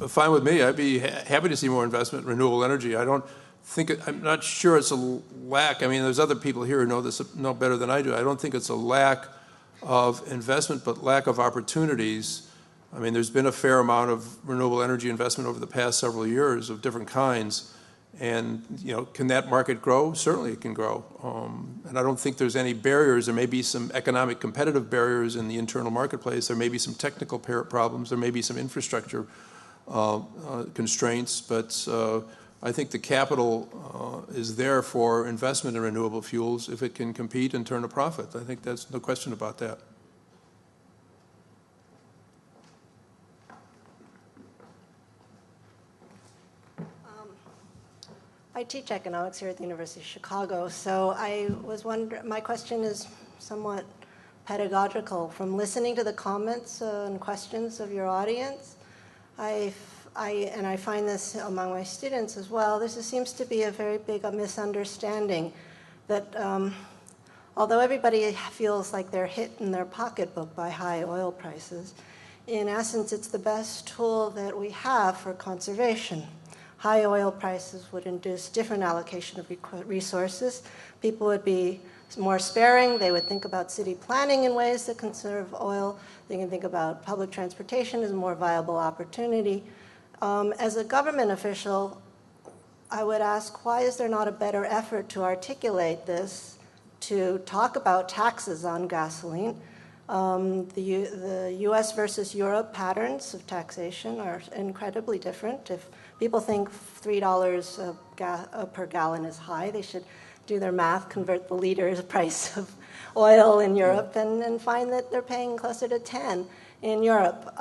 Fine with me. I'd be happy to see more investment in renewable energy. I'm not sure it's a lack. I mean, there's other people here who know better than I do. I don't think it's a lack of investment, but lack of opportunities. I mean, there's been a fair amount of renewable energy investment over the past several years of different kinds. And, can that market grow? Certainly it can grow. And I don't think there's any barriers. There may be some economic competitive barriers in the internal marketplace. There may be some technical problems. There may be some infrastructure constraints. But I think the capital is there for investment in renewable fuels if it can compete and turn a profit. I think there's no question about that. I teach economics here at the University of Chicago, so I was wondering, my question is somewhat pedagogical. From listening to the comments and questions of your audience, and I find this among my students as well, there seems to be a very big misunderstanding that although everybody feels like they're hit in their pocketbook by high oil prices, in essence, it's the best tool that we have for conservation. High oil prices would induce different allocation of resources. People would be more sparing. They would think about city planning in ways that conserve oil. They can think about public transportation as a more viable opportunity. As a government official, I would ask, why is there not a better effort to articulate this, to talk about taxes on gasoline? The US versus Europe patterns of taxation are incredibly different. If people think $3 per gallon is high, they should do their math, convert the liter's price of oil in Europe, and find that they're paying closer to 10 in Europe.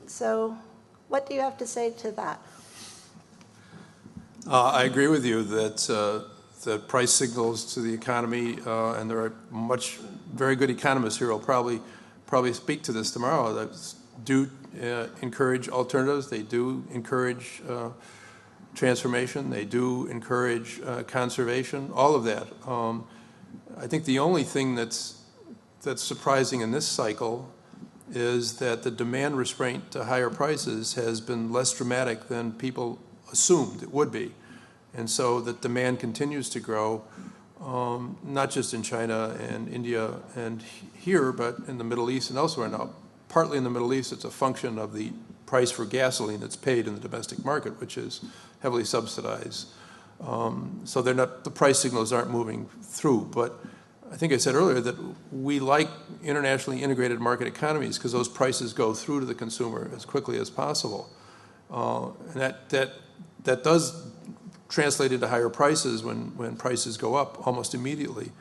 So what do you have to say to that? I agree with you that that price signals to the economy, and there are very good economists here who will probably speak to this tomorrow, that do encourage alternatives. They do encourage transformation. They do encourage conservation. All of that. I think the only thing that's surprising in this cycle is that the demand restraint to higher prices has been less dramatic than people assumed it would be. And so the demand continues to grow, not just in China and India and here, but in the Middle East and elsewhere. Now, partly in the Middle East, it's a function of the price for gasoline that's paid in the domestic market, which is heavily subsidized. So the price signals aren't moving through. But I think I said earlier that we like internationally integrated market economies because those prices go through to the consumer as quickly as possible. And that does translate into higher prices when prices go up almost immediately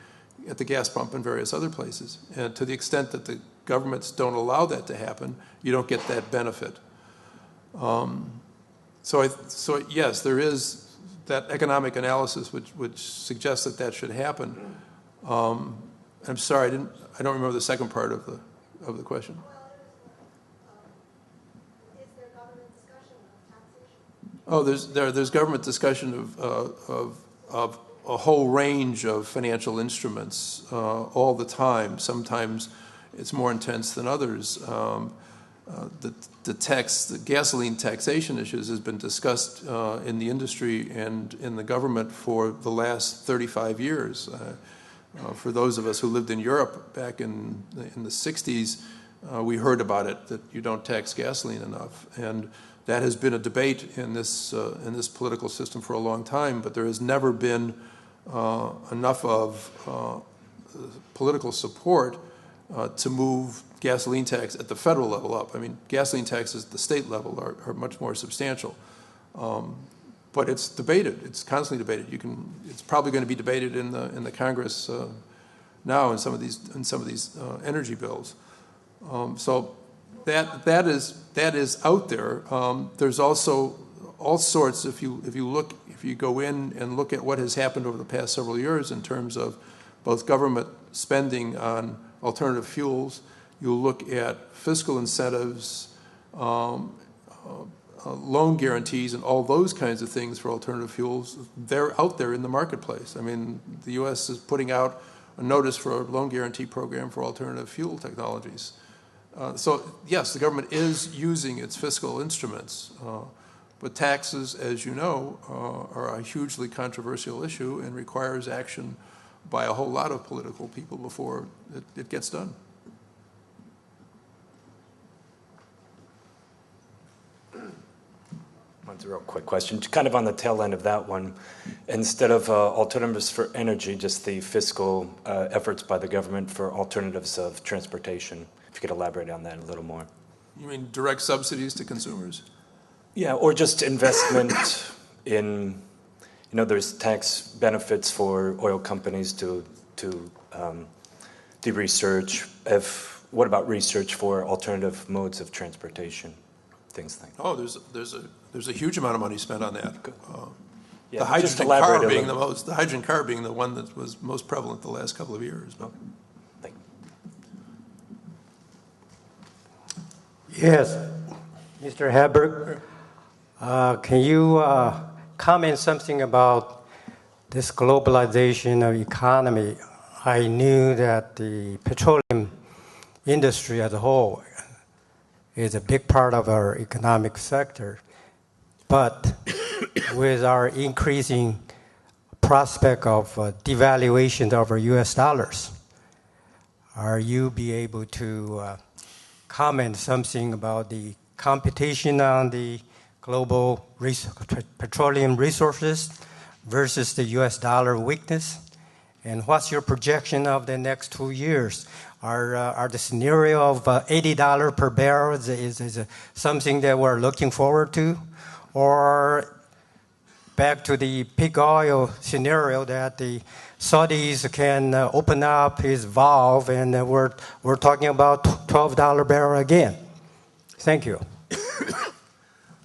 at the gas pump and various other places. And to the extent that the governments don't allow that to happen, you don't get that benefit. So yes, there is that economic analysis which suggests that should happen. I'm sorry, I don't remember the second part of the question. Oh, there's government discussion of a whole range of financial instruments all the time. Sometimes it's more intense than others. The gasoline taxation issues has been discussed in the industry and in the government for the last 35 years. For those of us who lived in Europe back in the 60s, we heard about it, that you don't tax gasoline enough. And that has been a debate in this political system for a long time, but there has never been enough of political support to move gasoline tax at the federal level up. I mean, gasoline taxes at the state level are much more substantial. But it's debated. It's constantly debated. It's probably going to be debated in the Congress now in some of these energy bills. So that is out there. There's also all sorts. If you go in and look at what has happened over the past several years in terms of both government spending on alternative fuels, you'll look at fiscal incentives, loan guarantees, and all those kinds of things for alternative fuels. They're out there in the marketplace. I mean, the U.S. is putting out a notice for a loan guarantee program for alternative fuel technologies. So, yes, the government is using its fiscal instruments, but taxes, as you know, are a hugely controversial issue and requires action by a whole lot of political people before it gets done. That's a real quick question. Kind of on the tail end of that one, instead of alternatives for energy, just the fiscal efforts by the government for alternatives of transportation. If you could elaborate on that a little more. You mean direct subsidies to consumers? Yeah, or just investment in, there's tax benefits for oil companies to do research. What about research for alternative modes of transportation? Things like that. Oh, there's a huge amount of money spent on that. Yeah, the hydrogen car being the one that was most prevalent the last couple of years. Okay. Thank you. Yes, Mr. Hegburg, can you comment something about this globalization of economy, I knew that the petroleum industry as a whole is a big part of our economic sector. But with our increasing prospect of devaluation of our US dollars, are you be able to comment something about the competition on the global petroleum resources versus the US dollar weakness? And what's your projection of the next 2 years? Are the scenario of $80 per barrel is something that we're looking forward to? Or back to the peak oil scenario that the Saudis can open up his valve and we're talking about $12 barrel again? Thank you.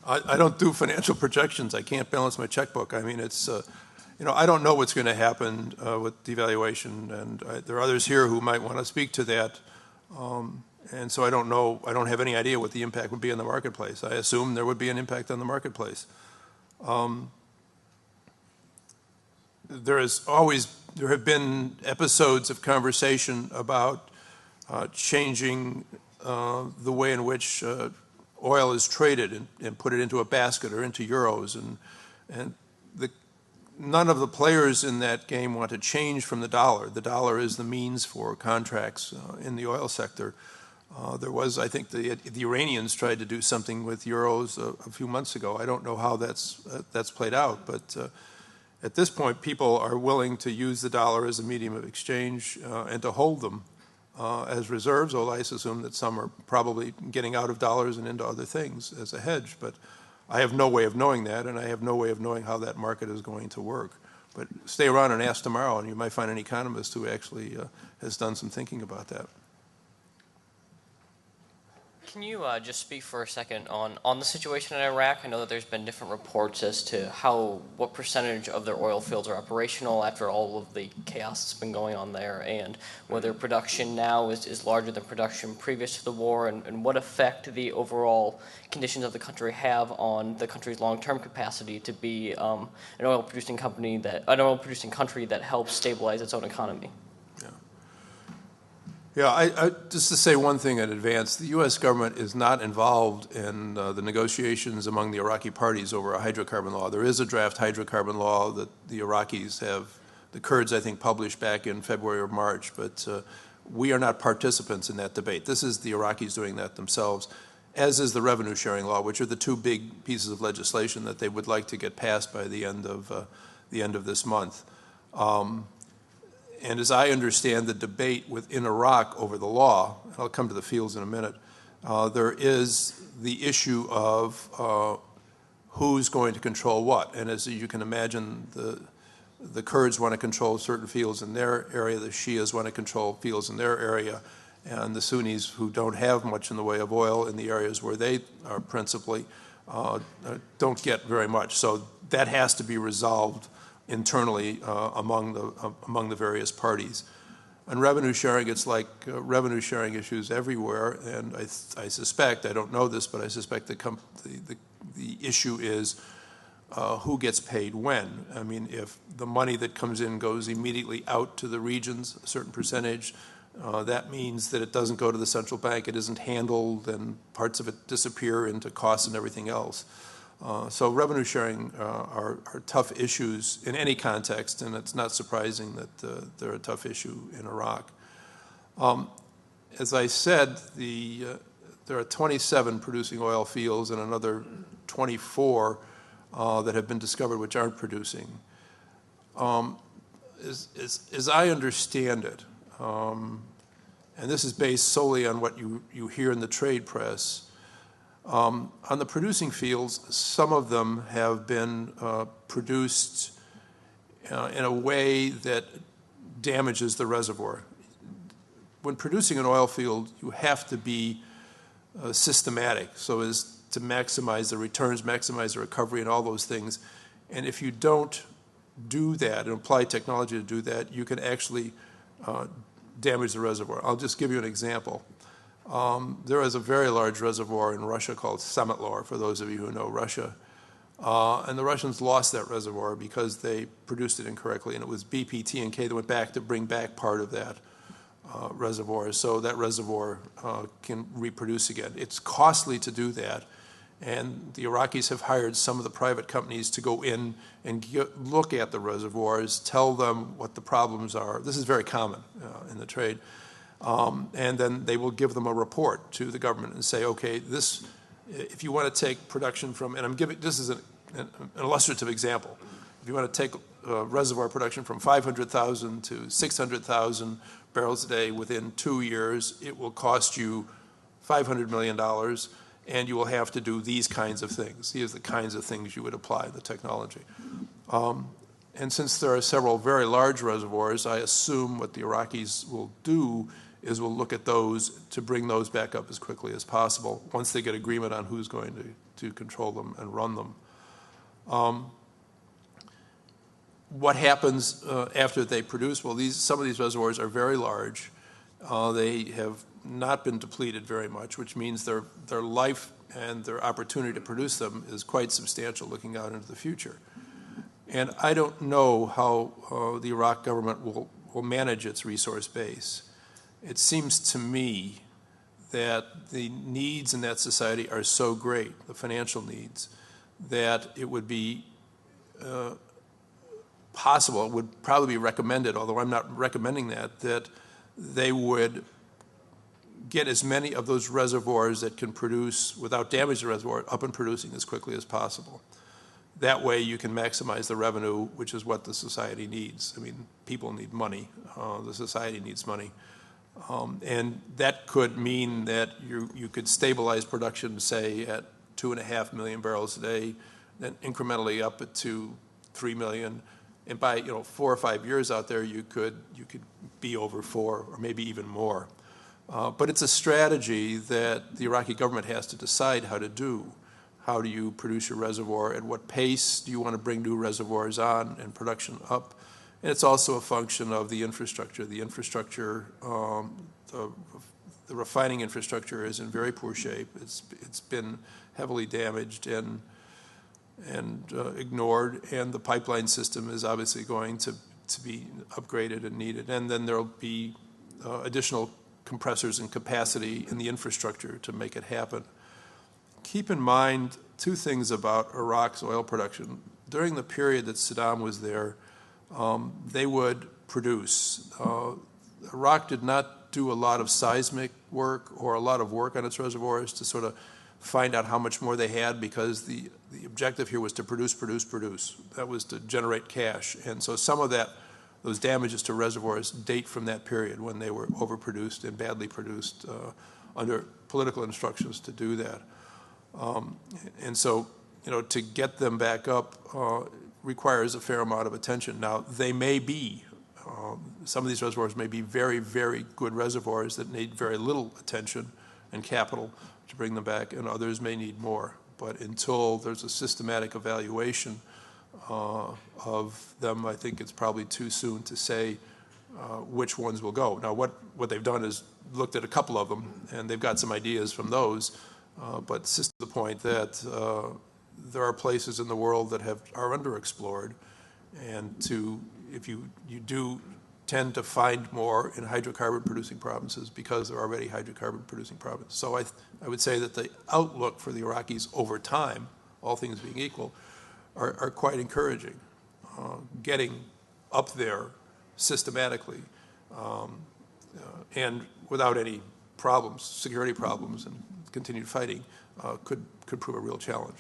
I don't do financial projections. I can't balance my checkbook. I mean, it's, I don't know what's going to happen with devaluation, and there are others here who might want to speak to that. And so I don't know, I don't have any idea what the impact would be on the marketplace. I assume there would be an impact on the marketplace. There have been episodes of conversation about changing the way in which oil is traded and put it into a basket or into euros, and none of the players in that game want to change from the dollar. The dollar is the means for contracts in the oil sector. There was, I think, the Iranians tried to do something with euros a few months ago. I don't know how that's played out, but at this point, people are willing to use the dollar as a medium of exchange and to hold them as reserves, although I assume that some are probably getting out of dollars and into other things as a hedge. But I have no way of knowing that, and I have no way of knowing how that market is going to work. But stay around and ask tomorrow, and you might find an economist who actually has done some thinking about that. Can you just speak for a second on the situation in Iraq? I know that there's been different reports as to what percentage of their oil fields are operational after all of the chaos that's been going on there, and whether production now is larger than production previous to the war, and what effect the overall conditions of the country have on the country's long-term capacity to be an oil-producing country that helps stabilize its own economy. Yeah, just to say one thing in advance, the U.S. government is not involved in the negotiations among the Iraqi parties over a hydrocarbon law. There is a draft hydrocarbon law that the Iraqis have, the Kurds, I think, published back in February or March, but we are not participants in that debate. This is the Iraqis doing that themselves, as is the revenue sharing law, which are the two big pieces of legislation that they would like to get passed by the end of this month. And as I understand the debate within Iraq over the law, and I'll come to the fields in a minute, there is the issue of who's going to control what. And as you can imagine, the Kurds want to control certain fields in their area, the Shias want to control fields in their area, and the Sunnis, who don't have much in the way of oil in the areas where they are principally, don't get very much. So that has to be resolved internally among the various parties. And revenue sharing, it's like revenue sharing issues everywhere, and I suspect, I don't know this, but I suspect the issue is who gets paid when. I mean, if the money that comes in goes immediately out to the regions, a certain percentage, that means that it doesn't go to the central bank, it isn't handled, and parts of it disappear into costs and everything else. So revenue sharing are tough issues in any context, and it's not surprising that they're a tough issue in Iraq. As I said, there are 27 producing oil fields and another 24 that have been discovered which aren't producing. As I understand it, and this is based solely on what you hear in the trade press, on the producing fields, some of them have been produced in a way that damages the reservoir. When producing an oil field, you have to be systematic so as to maximize the returns, maximize the recovery, and all those things. And if you don't do that and apply technology to do that, you can actually damage the reservoir. I'll just give you an example. There is a very large reservoir in Russia called Sametlor, for those of you who know Russia. And the Russians lost that reservoir because they produced it incorrectly, and it was BP, T&K that went back to bring back part of that reservoir, so that reservoir can reproduce again. It's costly to do that, and the Iraqis have hired some of the private companies to go in and look at the reservoirs, tell them what the problems are. This is very common in the trade. And then they will give them a report to the government and say, okay, this, if you want to take production from, and I'm giving, this is an illustrative example. If you want to take reservoir production from 500,000 to 600,000 barrels a day within 2 years, it will cost you $500 million, and you will have to do these kinds of things. These are the kinds of things you would apply the technology. And since there are several very large reservoirs, I assume what the Iraqis will do is we'll look at those to bring those back up as quickly as possible once they get agreement on who's going to control them and run them. What happens after they produce? Well, some of these reservoirs are very large. They have not been depleted very much, which means their life and their opportunity to produce them is quite substantial looking out into the future. And I don't know how the Iraq government will manage its resource base. It seems to me that the needs in that society are so great, the financial needs, that it would be possible, it would probably be recommended, although I'm not recommending that they would get as many of those reservoirs that can produce without damaging the reservoir up and producing as quickly as possible. That way you can maximize the revenue, which is what the society needs. I mean, people need money. The society needs money. And that could mean that you could stabilize production, say, at 2.5 million barrels a day, then incrementally up it to 3 million. And by 4 or 5 years out there, you could be over 4 or maybe even more. But it's a strategy that the Iraqi government has to decide how to do. How do you produce your reservoir? At what pace do you want to bring new reservoirs on and production up? And it's also a function of the infrastructure. The infrastructure, the refining infrastructure is in very poor shape. It's been heavily damaged and ignored, and the pipeline system is obviously going to be upgraded and needed. And then there will be additional compressors and capacity in the infrastructure to make it happen. Keep in mind 2 things about Iraq's oil production. During the period that Saddam was there, they would produce. Iraq did not do a lot of seismic work or a lot of work on its reservoirs to sort of find out how much more they had, because the objective here was to produce. That was to generate cash. And so some of those damages to reservoirs date from that period when they were overproduced and badly produced under political instructions to do that. And so, to get them back up requires a fair amount of attention. Now, they may be, some of these reservoirs may be very, very good reservoirs that need very little attention and capital to bring them back, and others may need more. But until there's a systematic evaluation of them, I think it's probably too soon to say which ones will go. Now, what they've done is looked at a couple of them, and they've got some ideas from those. But it's just the point that there are places in the world that are underexplored, and if you do tend to find more in hydrocarbon-producing provinces because they're already hydrocarbon-producing provinces. So I would say that the outlook for the Iraqis over time, all things being equal, are quite encouraging. Getting up there systematically and without any problems, security problems, and continued fighting could prove a real challenge.